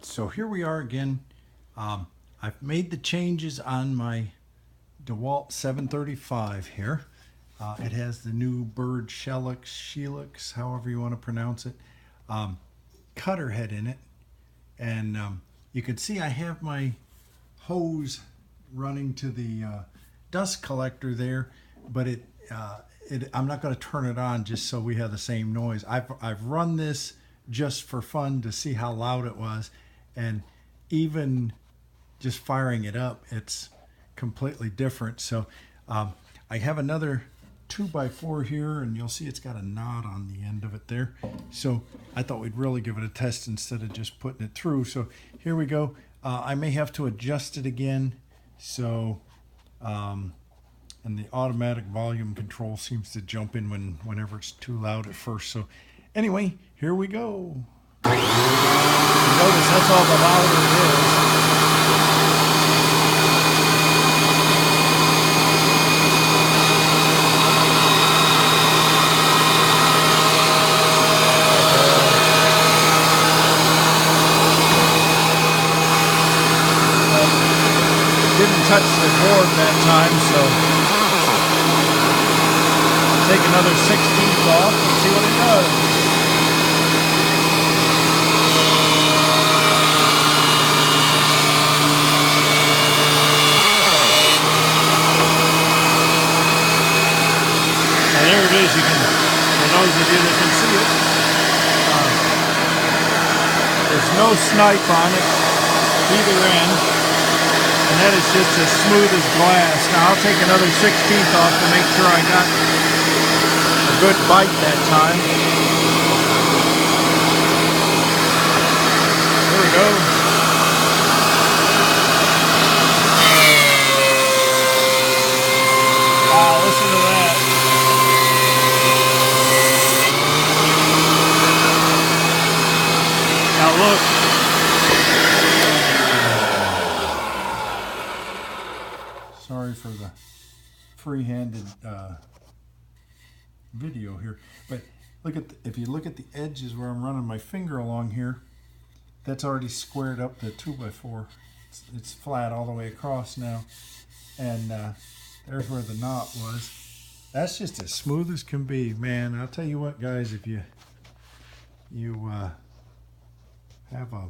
So here we are again. I've made the changes on my Dewalt 735 here. It has the new Byrd Shelix, however you want to pronounce it, cutter head in it. And you can see I have my hose running to the dust collector there, but I'm not going to turn it on just so we have the same noise. I've run this just for fun to see how loud it was, and even just firing it up, it's completely different. So I have another 2x4 here, and you'll see it's got a knot on the end of it there. So I thought we'd really give it a test instead of just putting it through. So here we go. I may have to adjust it again. So and the automatic volume control seems to jump in whenever it's too loud at first. So anyway, here we go. You notice that's all the louder it is. Didn't touch the board that time, so I'll take another 16th off and see what it does. Now there it is. You can, for those of you that can see it, there's no snipe on it either end. And that is just as smooth as glass. Now I'll take another 16th off to make sure I got a good bite that time. Here we go. Wow, listen to that. Now look. Sorry for the free-handed video here, but look at if you look at the edges where I'm running my finger along here, that's already squared up the 2x4. It's flat all the way across now, and there's where the knot was. That's just as smooth as can be, man. I'll tell you what, guys, if you have a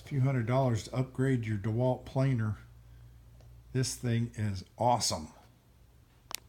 few $100s to upgrade your Dewalt planer, this thing is awesome.